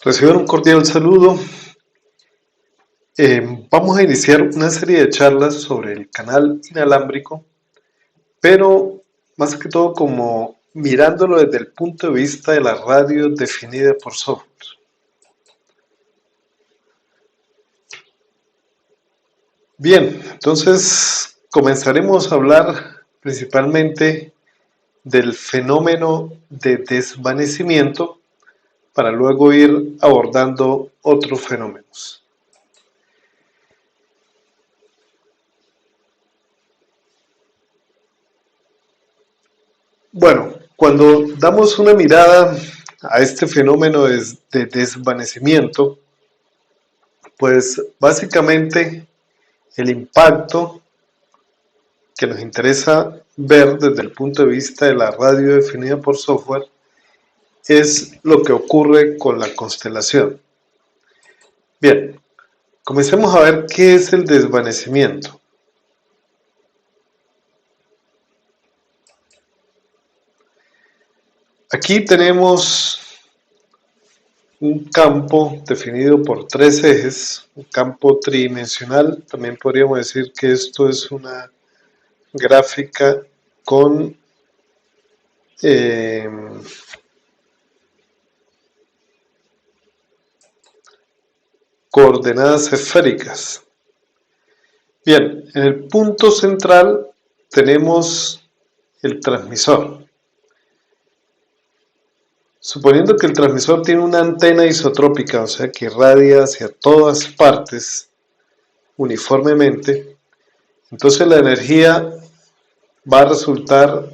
Reciban un cordial saludo. Vamos a iniciar una serie de charlas sobre el canal inalámbrico, pero más que todo como mirándolo desde el punto de vista de la radio definida por software. Bien, entonces comenzaremos a hablar principalmente del fenómeno de desvanecimiento para luego ir abordando otros fenómenos. Bueno, cuando damos una mirada a este fenómeno de desvanecimiento, pues básicamente el impacto que nos interesa ver desde el punto de vista de la radio definida por software es lo que ocurre con la constelación. Bien, comencemos a ver qué es el desvanecimiento. Aquí tenemos un campo definido por tres ejes, un campo tridimensional. También podríamos decir que esto es una gráfica con coordenadas esféricas. Bien, en el punto central tenemos el transmisor. Suponiendo que el transmisor tiene una antena isotrópica, o sea que irradia hacia todas partes uniformemente, entonces la energía va a resultar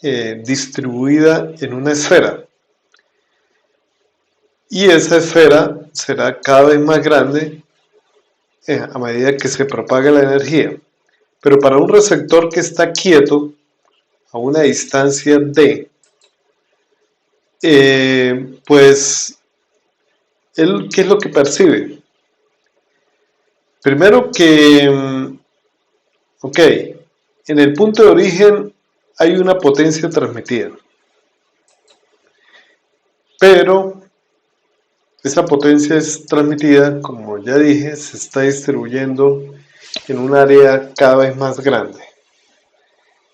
distribuida en una esfera. Y esa esfera será cada vez más grande a medida que se propaga la energía. Pero para un receptor que está quieto, a una distancia d, pues, ¿qué es lo que percibe? Primero que, en el punto de origen hay una potencia transmitida, pero esa potencia es transmitida, como ya dije, se está distribuyendo en un área cada vez más grande.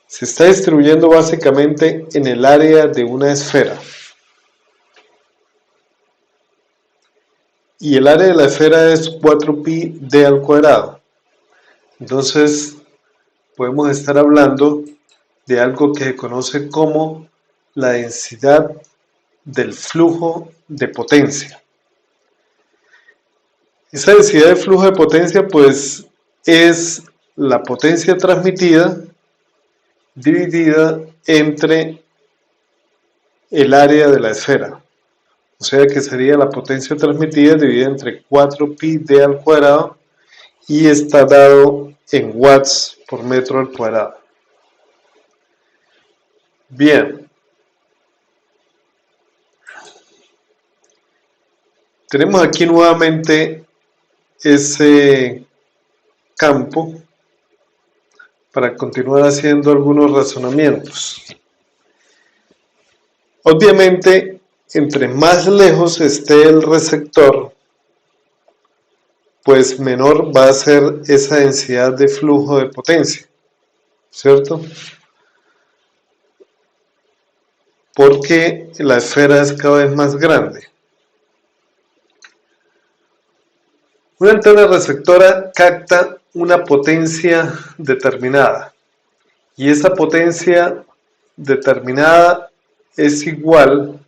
Se está distribuyendo básicamente en el área de una esfera. Y el área de la esfera es 4pi d al cuadrado. Entonces, podemos estar hablando de algo que se conoce como la densidad del flujo de potencia. Esa densidad de flujo de potencia, pues, es la potencia transmitida dividida entre el área de la esfera. O sea que sería la potencia transmitida dividida entre 4pi d al cuadrado y está dado en watts por metro al cuadrado. Bien. Tenemos aquí nuevamente ese campo para continuar haciendo algunos razonamientos. Obviamente, entre más lejos esté el receptor, pues menor va a ser esa densidad de flujo de potencia, ¿cierto? Porque la esfera es cada vez más grande. Una antena receptora capta una potencia determinada y esa potencia determinada es igual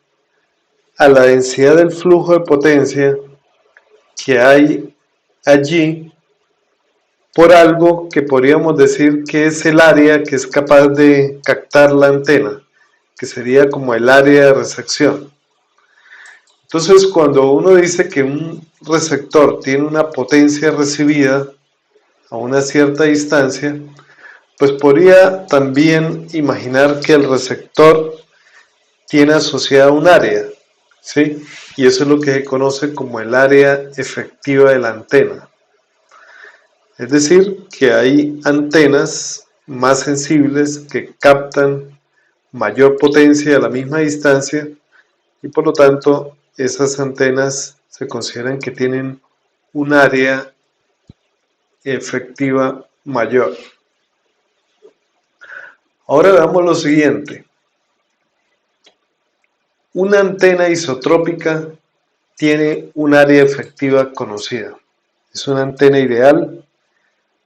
a la densidad del flujo de potencia que hay allí por algo que podríamos decir que es el área que es capaz de captar la antena, que sería como el área de recepción. Entonces, cuando uno dice que un receptor tiene una potencia recibida a una cierta distancia, pues podría también imaginar que el receptor tiene asociada un área, ¿sí? Y eso es lo que se conoce como el área efectiva de la antena. Es decir, que hay antenas más sensibles que captan mayor potencia a la misma distancia y por lo tanto esas antenas se consideran que tienen un área efectiva mayor. Ahora veamos lo siguiente. Una antena isotrópica tiene un área efectiva conocida. Es una antena ideal,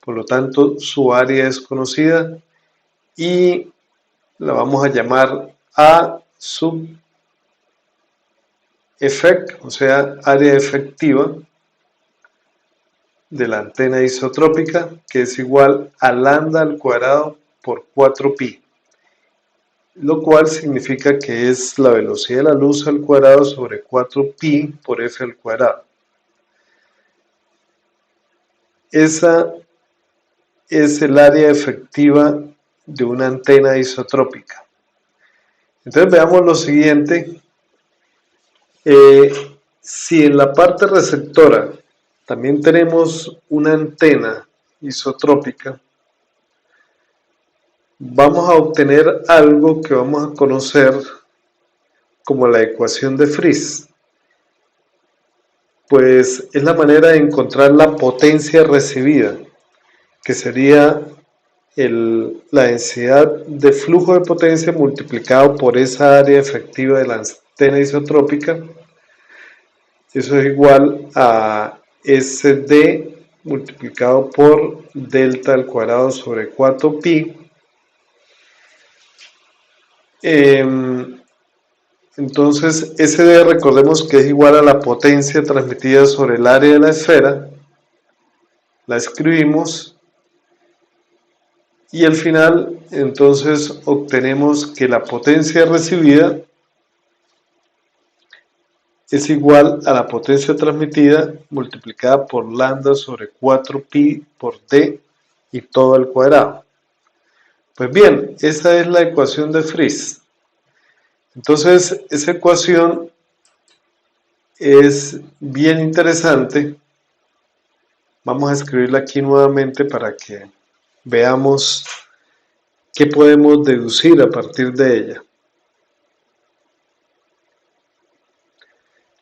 por lo tanto su área es conocida y la vamos a llamar A sub effect, o sea, área efectiva de la antena isotrópica, que es igual a lambda al cuadrado por 4pi, lo cual significa que es la velocidad de la luz al cuadrado sobre 4pi por f al cuadrado. Esa es el área efectiva de una antena isotrópica. Entonces veamos lo siguiente. Si en la parte receptora también tenemos una antena isotrópica, vamos a obtener algo que vamos a conocer como la ecuación de Friis. Pues es la manera de encontrar la potencia recibida, que sería la densidad de flujo de potencia multiplicado por esa área efectiva de la antena isotrópica. Eso es igual a SD multiplicado por delta al cuadrado sobre 4pi. Entonces, SD recordemos que es igual a la potencia transmitida sobre el área de la esfera. La escribimos. Y al final, entonces, obtenemos que la potencia recibida es igual a la potencia transmitida multiplicada por lambda sobre 4pi por d y todo al cuadrado. Pues bien, esa es la ecuación de Friis. Entonces, esa ecuación es bien interesante. Vamos a escribirla aquí nuevamente para que veamos qué podemos deducir a partir de ella.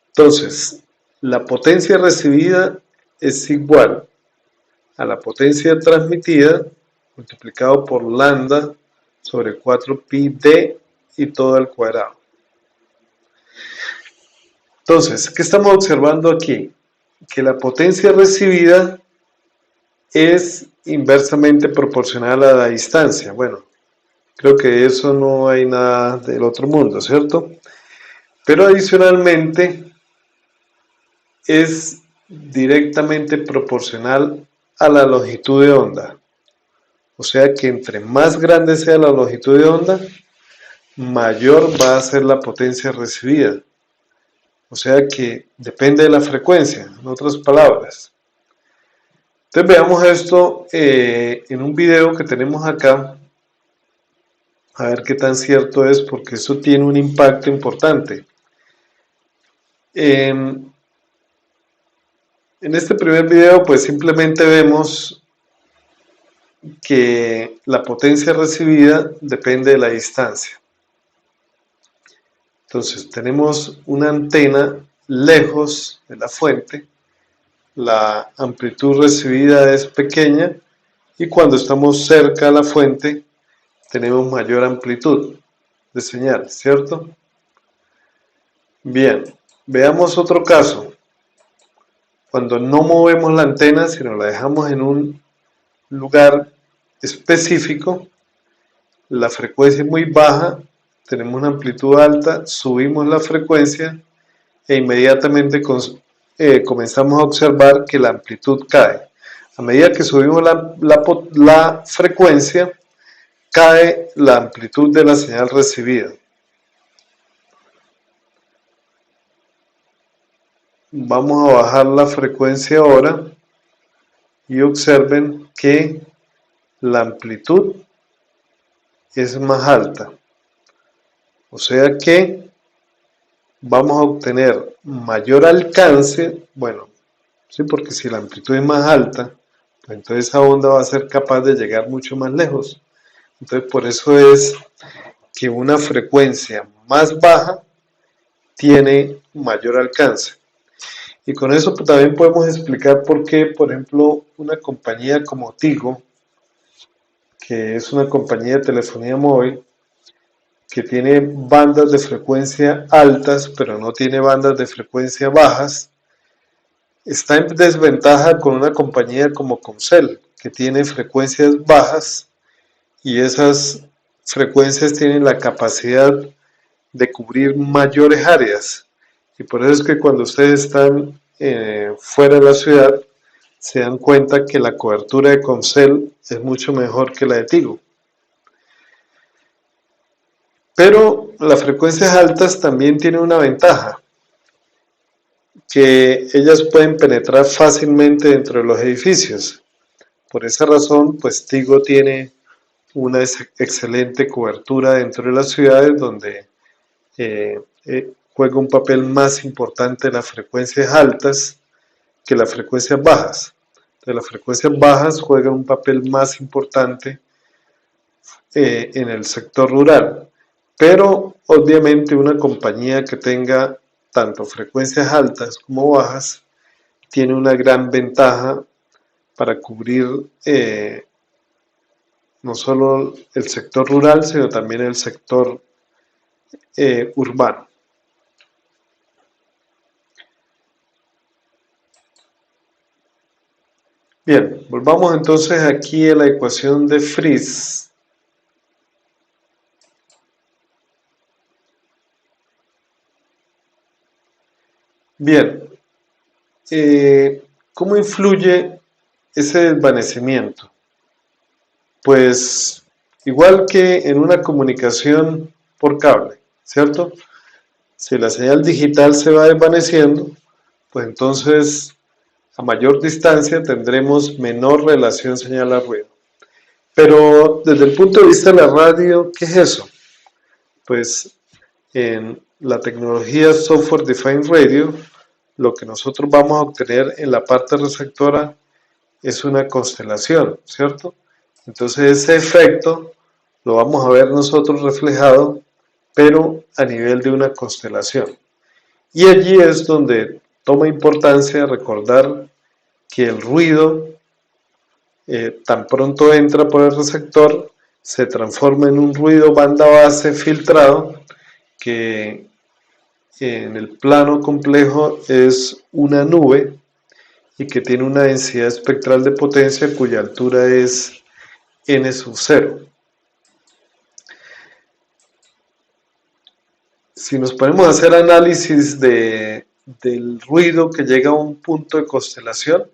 Entonces, la potencia recibida es igual a la potencia transmitida multiplicado por lambda sobre 4pi d y todo al cuadrado. Entonces, ¿qué estamos observando aquí? Que la potencia recibida es inversamente proporcional a la distancia. Bueno, creo que eso no hay nada del otro mundo, ¿cierto? Pero adicionalmente es directamente proporcional a la longitud de onda. O sea que entre más grande sea la longitud de onda, mayor va a ser la potencia recibida. O sea que depende de la frecuencia, en otras palabras. Entonces veamos esto en un video que tenemos acá, a ver qué tan cierto es, porque eso tiene un impacto importante. En este primer video pues simplemente vemos que la potencia recibida depende de la distancia. Entonces tenemos una antena lejos de la fuente, la amplitud recibida es pequeña y cuando estamos cerca de la fuente tenemos mayor amplitud de señal, ¿cierto? Bien, veamos otro caso. Cuando no movemos la antena, sino la dejamos en un lugar específico, la frecuencia es muy baja, tenemos una amplitud alta, subimos la frecuencia e inmediatamente comenzamos a observar que la amplitud cae. A medida que subimos la frecuencia, cae la amplitud de la señal recibida. Vamos a bajar la frecuencia ahora y observen que la amplitud es más alta. O sea que vamos a obtener mayor alcance, bueno, sí, porque si la amplitud es más alta, pues entonces esa onda va a ser capaz de llegar mucho más lejos. Entonces por eso es que una frecuencia más baja tiene mayor alcance. Y con eso también podemos explicar por qué, por ejemplo, una compañía como Tigo, que es una compañía de telefonía móvil, que tiene bandas de frecuencia altas, pero no tiene bandas de frecuencia bajas, está en desventaja con una compañía como Comcel, que tiene frecuencias bajas y esas frecuencias tienen la capacidad de cubrir mayores áreas. Y por eso es que cuando ustedes están fuera de la ciudad, se dan cuenta que la cobertura de Comcel es mucho mejor que la de Tigo. Pero las frecuencias altas también tienen una ventaja, que ellas pueden penetrar fácilmente dentro de los edificios. Por esa razón, pues Tigo tiene una excelente cobertura dentro de las ciudades donde juega un papel más importante en las frecuencias altas que las frecuencias bajas. Entonces, las frecuencias bajas juegan un papel más importante en el sector rural. Pero obviamente una compañía que tenga tanto frecuencias altas como bajas tiene una gran ventaja para cubrir no solo el sector rural, sino también el sector urbano. Bien, volvamos entonces aquí a la ecuación de Friis. Bien, ¿cómo influye ese desvanecimiento? Pues igual que en una comunicación por cable, ¿cierto? Si la señal digital se va desvaneciendo, pues entonces a mayor distancia tendremos menor relación señal a ruido. Pero desde el punto de vista de la radio, ¿qué es eso? Pues en la tecnología Software Defined Radio, lo que nosotros vamos a obtener en la parte receptora es una constelación, ¿cierto? Entonces ese efecto lo vamos a ver nosotros reflejado, pero a nivel de una constelación. Y allí es donde toma importancia recordar que el ruido, tan pronto entra por el receptor, se transforma en un ruido banda base filtrado que en el plano complejo es una nube y que tiene una densidad espectral de potencia cuya altura es n sub 0. Si nos ponemos a hacer análisis del ruido que llega a un punto de constelación,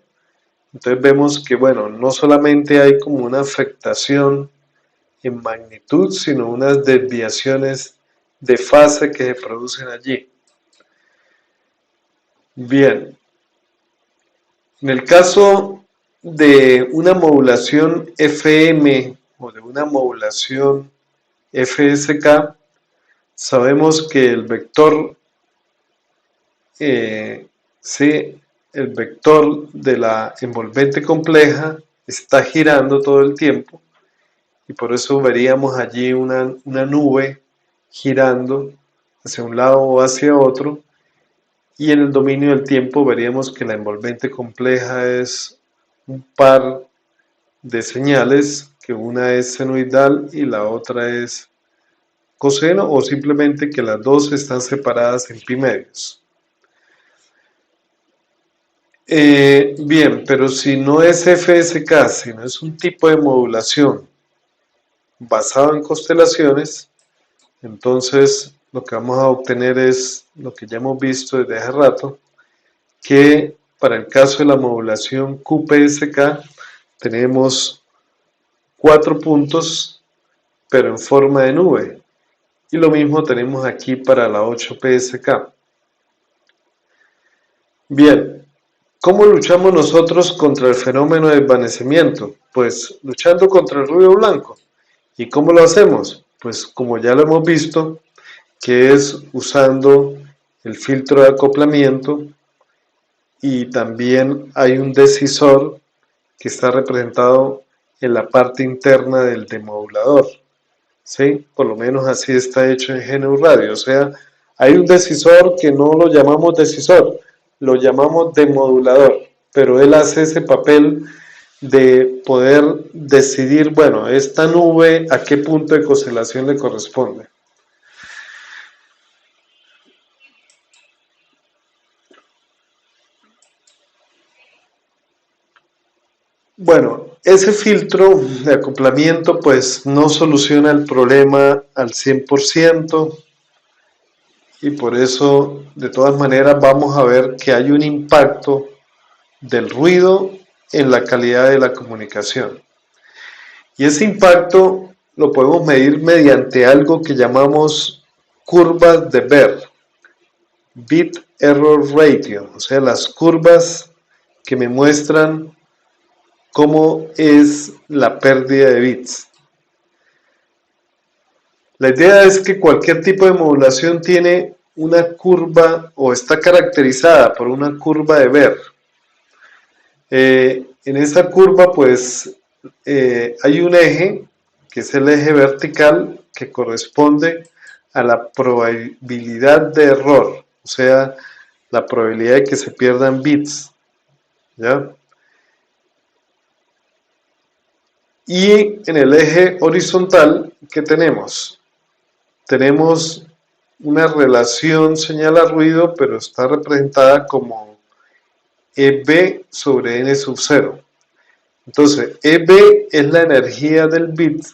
entonces vemos que, bueno, no solamente hay como una afectación en magnitud, sino unas desviaciones de fase que se producen allí. Bien, en el caso de una modulación FM o de una modulación FSK, sabemos que el vector, sí, el vector de la envolvente compleja está girando todo el tiempo y por eso veríamos allí una nube girando hacia un lado o hacia otro, y en el dominio del tiempo veríamos que la envolvente compleja es un par de señales, que una es senoidal y la otra es coseno, o simplemente que las dos están separadas en pi medios. Bien, pero si no es FSK, sino es un tipo de modulación basado en constelaciones, entonces lo que vamos a obtener es lo que ya hemos visto desde hace rato, que para el caso de la modulación QPSK tenemos 4 puntos, pero en forma de nube. Y lo mismo tenemos aquí para la 8PSK. Bien, ¿cómo luchamos nosotros contra el fenómeno de desvanecimiento? Pues luchando contra el ruido blanco. ¿Y cómo lo hacemos? Pues como ya lo hemos visto, que es usando el filtro de acoplamiento, y también hay un decisor que está representado en la parte interna del demodulador. ¿Sí? Por lo menos así está hecho en GNU Radio, o sea, Hay un decisor que no lo llamamos decisor, lo llamamos demodulador, pero él hace ese papel de poder decidir, bueno, esta nube a qué punto de constelación le corresponde. Bueno, ese filtro de acoplamiento pues no soluciona el problema al 100%, y por eso de todas maneras vamos a ver que hay un impacto del ruido en la calidad de la comunicación. Y ese impacto lo podemos medir mediante algo que llamamos curvas de Beer, Bit Error Ratio, o sea, las curvas que me muestran cómo es la pérdida de bits. La idea es que cualquier tipo de modulación tiene una curva o está caracterizada por una curva de Beer. En esa curva pues hay un eje que es el eje vertical que corresponde a la probabilidad de error, o sea, la probabilidad de que se pierdan bits, ¿ya? Y en el eje horizontal, ¿qué tenemos? Tenemos una relación señal a ruido, pero está representada como EB sobre N sub 0. Entonces, EB es la energía del bit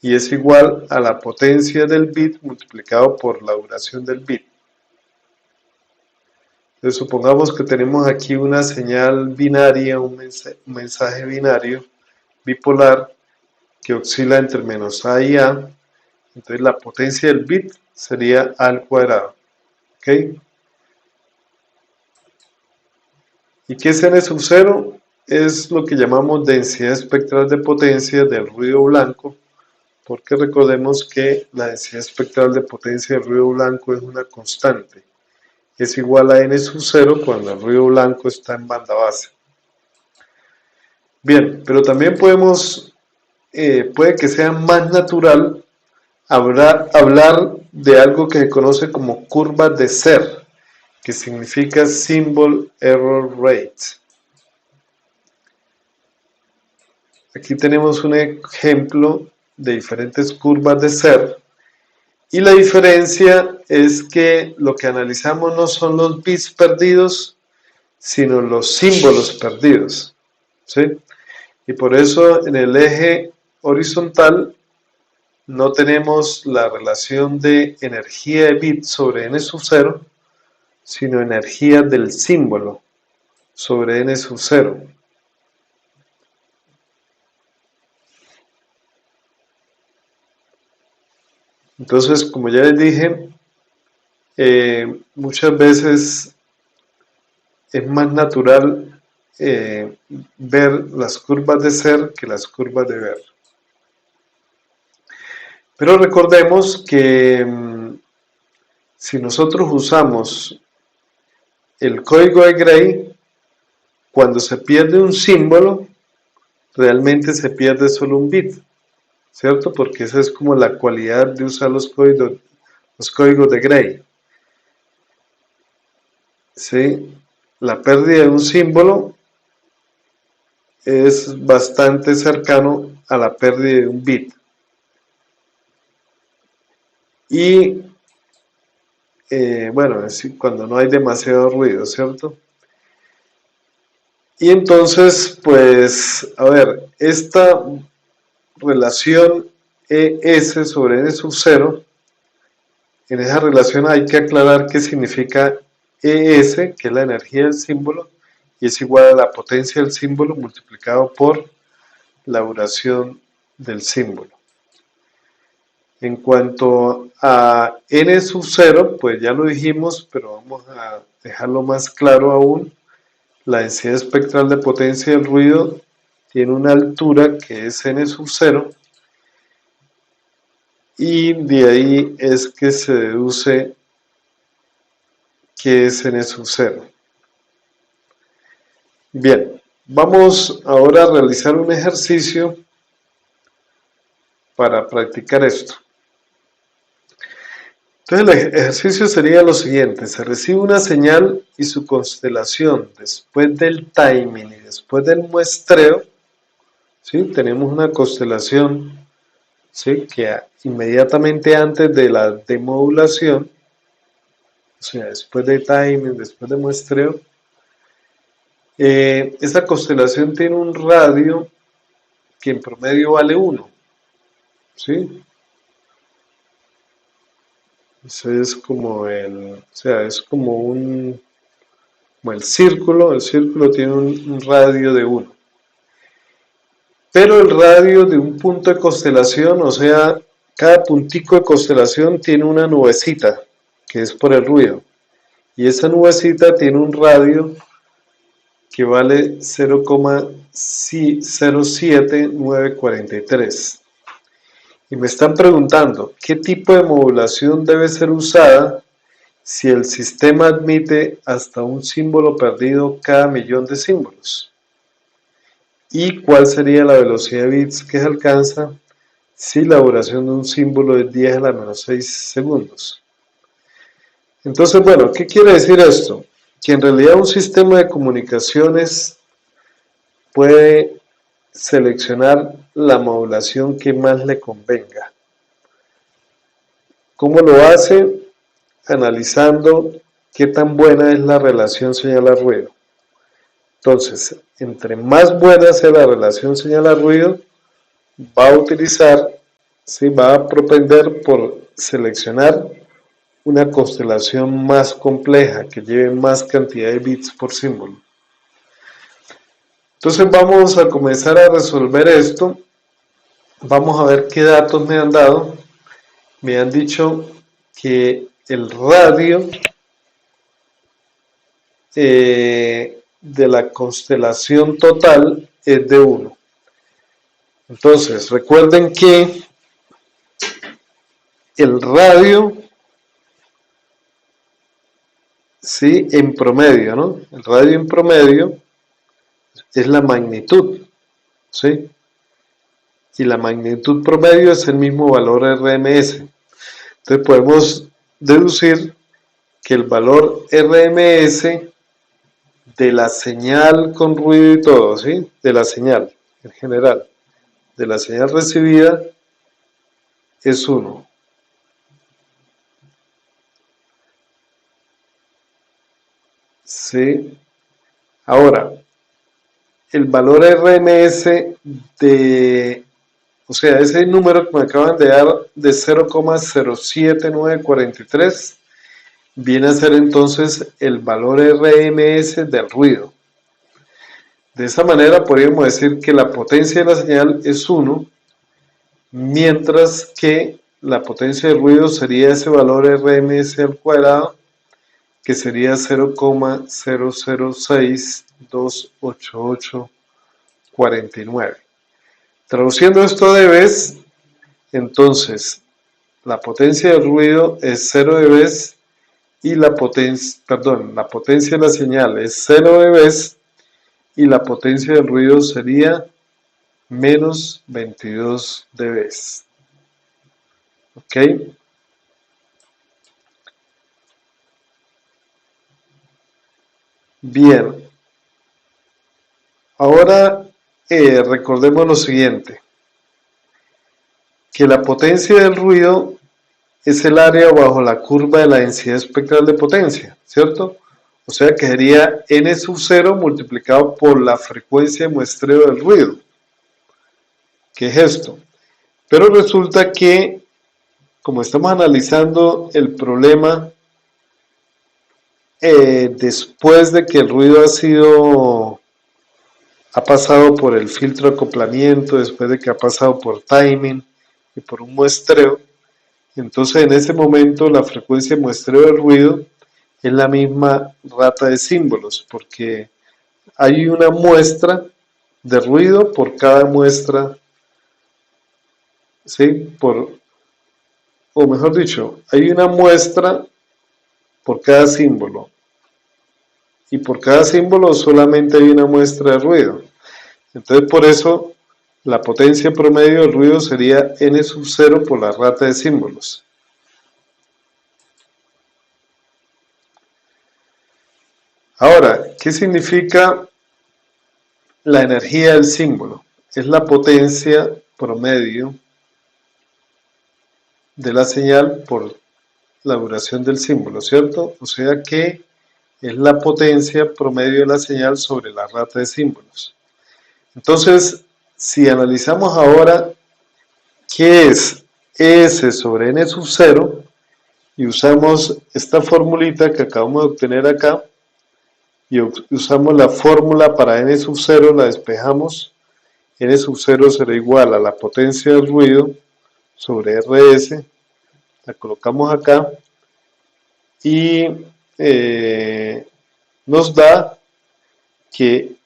y es igual a la potencia del bit multiplicado por la duración del bit. Entonces, supongamos que tenemos aquí una señal binaria, un mensaje binario bipolar que oscila entre menos A y A. Entonces, la potencia del bit sería A al cuadrado. ¿Ok? ¿Y qué es N sub 0? Es lo que llamamos densidad espectral de potencia del ruido blanco, porque recordemos que la densidad espectral de potencia del ruido blanco es una constante. Es igual a N sub 0 cuando el ruido blanco está en banda base. Bien, pero también puede que sea más natural hablar de algo que se conoce como curva de Serre, que significa Symbol Error Rate. Aquí tenemos un ejemplo de diferentes curvas de Serre, y la diferencia es que lo que analizamos no son los bits perdidos, sino los símbolos perdidos, ¿sí? Y por eso en el eje horizontal no tenemos la relación de energía de bit sobre n sub 0, sino energía del símbolo sobre n sub 0. Entonces, como ya les dije, muchas veces es más natural ver las curvas de Serre que las curvas de Beer. Pero recordemos que si nosotros usamos el código de Gray, cuando se pierde un símbolo, realmente se pierde solo un bit, ¿cierto? Porque esa es como la cualidad de usar los códigos de Gray. ¿Sí? La pérdida de un símbolo es bastante cercano a la pérdida de un bit. Y bueno, es cuando no hay demasiado ruido, ¿cierto? Y entonces, pues, a ver, esta relación ES sobre N sub 0, en esa relación hay que aclarar qué significa ES, que es la energía del símbolo, y es igual a la potencia del símbolo multiplicado por la duración del símbolo. En cuanto a N sub 0, pues ya lo dijimos, pero vamos a dejarlo más claro aún. La densidad espectral de potencia del ruido tiene una altura que es N sub 0, y de ahí es que se deduce que es N sub 0. Bien, vamos ahora a realizar un ejercicio para practicar esto. Entonces el ejercicio sería lo siguiente: se recibe una señal y su constelación después del timing y después del muestreo, ¿sí? Tenemos una constelación, ¿sí? Que inmediatamente antes de la demodulación, o sea, después de timing, después de muestreo, esa constelación tiene un radio que en promedio vale 1, ¿sí? Ese es como o sea, es como el círculo tiene un radio de 1. Pero el radio de un punto de constelación, o sea, cada puntico de constelación tiene una nubecita, que es por el ruido. Y esa nubecita tiene un radio que vale 0,07943. Y me están preguntando, ¿qué tipo de modulación debe ser usada si el sistema admite hasta un símbolo perdido cada millón de símbolos? ¿Y cuál sería la velocidad de bits que se alcanza si la duración de un símbolo es 10 a la menos 6 segundos? Entonces, bueno, ¿qué quiere decir esto? Que en realidad un sistema de comunicaciones puede seleccionar la modulación que más le convenga. ¿Cómo lo hace? Analizando qué tan buena es la relación señal-ruido. Entonces, entre más buena sea la relación señal-ruido, va a utilizar, ¿sí? Va a propender por seleccionar una constelación más compleja, que lleve más cantidad de bits por símbolo. Entonces vamos a comenzar a resolver esto. Vamos a ver qué datos me han dado. Me han dicho que el radio de la constelación total es de 1. Entonces, recuerden que el radio, ¿sí? En promedio, ¿no? El radio en promedio es la magnitud, ¿sí? Y la magnitud promedio es el mismo valor RMS. Entonces podemos deducir que el valor RMS de la señal con ruido y todo, ¿sí? De la señal en general, de la señal recibida, es 1. ¿Sí? Ahora, el valor RMS o sea, ese número que me acaban de dar de 0,07943 viene a ser entonces el valor RMS del ruido. De esa manera podríamos decir que la potencia de la señal es 1, mientras que la potencia del ruido sería ese valor RMS al cuadrado, que sería 0,00628849. Traduciendo esto de dBs, entonces la potencia del ruido es 0 dBs y la potencia de la señal es 0 dBs y la potencia del ruido sería menos 22 dBs. ¿Ok? Bien. Ahora recordemos lo siguiente, que la potencia del ruido es el área bajo la curva de la densidad espectral de potencia, ¿cierto? O sea que sería n sub 0 multiplicado por la frecuencia de muestreo del ruido. ¿Qué es esto? Pero resulta que, como estamos analizando el problema después de que el ruido ha pasado por el filtro de acoplamiento, después de que ha pasado por timing y por un muestreo, entonces en ese momento la frecuencia de muestreo del ruido es la misma rata de símbolos, porque hay una muestra de ruido por cada muestra, ¿sí? O mejor dicho, hay una muestra por cada símbolo, y por cada símbolo solamente hay una muestra de ruido. Entonces por eso la potencia promedio del ruido sería n sub 0 por la rata de símbolos. Ahora, ¿qué significa la energía del símbolo? Es la potencia promedio de la señal por la duración del símbolo, ¿cierto? O sea que es la potencia promedio de la señal sobre la rata de símbolos. Entonces, si analizamos ahora qué es S sobre N sub 0 y usamos esta formulita que acabamos de obtener acá y usamos la fórmula para N sub 0, la despejamos, N sub 0 será igual a la potencia del ruido sobre RS, la colocamos acá y nos da que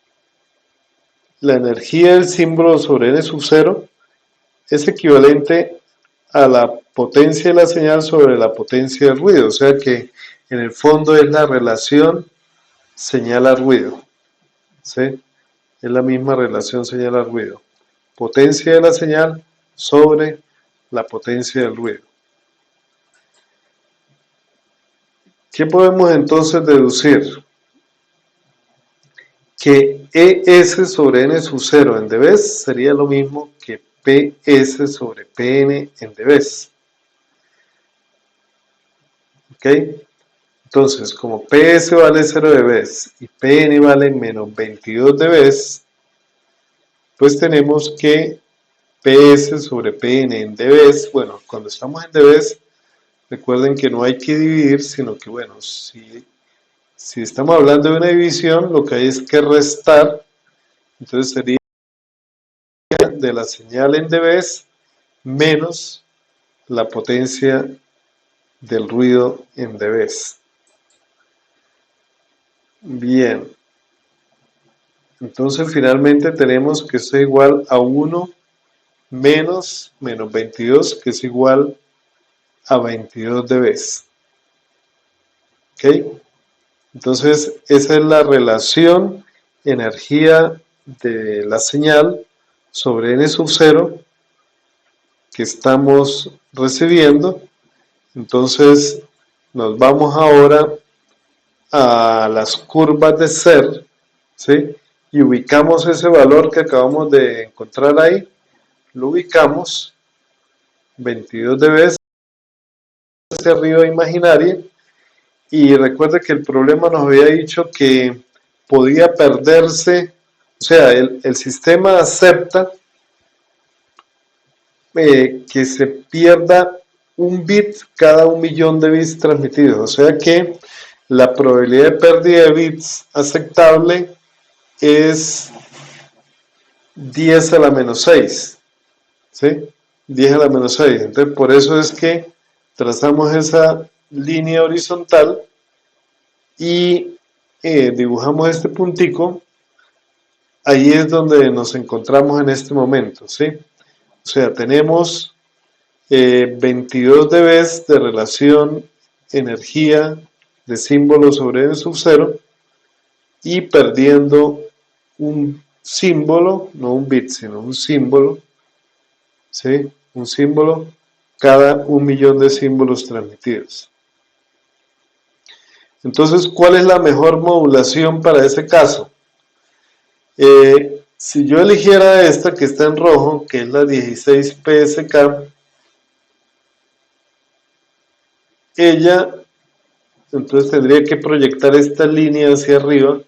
la energía del símbolo sobre N sub 0 es equivalente a la potencia de la señal sobre la potencia del ruido, o sea que en el fondo es la relación señal a ruido, ¿sí? Es la misma relación señal a ruido, potencia de la señal sobre la potencia del ruido. ¿Qué podemos entonces deducir? Que ES sobre N sub 0 en dB sería lo mismo que PS sobre PN en dB. ¿Ok? Entonces, como PS vale 0 dB y PN vale menos 22 dB, pues tenemos que PS sobre PN en dB, bueno, cuando estamos en dB, recuerden que no hay que dividir, sino que, bueno, si estamos hablando de una división, lo que hay es que restar, entonces sería de la señal en dB menos la potencia del ruido en dB. Bien, entonces finalmente tenemos que esto es igual a 1 menos 22, que es igual a 22 dB. ¿Ok? Entonces esa es la relación energía de la señal sobre N sub 0 que estamos recibiendo. Entonces nos vamos ahora a las curvas de SER, ¿sí? Y ubicamos ese valor que acabamos de encontrar ahí, lo ubicamos 22 dB hacia arriba imaginaria, y recuerde que el problema nos había dicho que podía perderse, o sea, el sistema acepta que se pierda un bit cada 1.000.000 de bits transmitidos, o sea que la probabilidad de pérdida de bits aceptable es 10 a la menos 6, ¿sí? 10 a la menos 6, entonces por eso es que trazamos esa línea horizontal y dibujamos este puntico, ahí es donde nos encontramos en este momento, ¿sí? O sea, tenemos 22 dB de relación energía de símbolo sobre N sub 0 y perdiendo un símbolo, no un bit, sino un símbolo, ¿sí? Un símbolo cada 1.000.000 de símbolos transmitidos. Entonces, ¿cuál es la mejor modulación para ese caso? Si yo eligiera esta que está en rojo, que es la 16 PSK, ella, entonces tendría que proyectar esta línea hacia arriba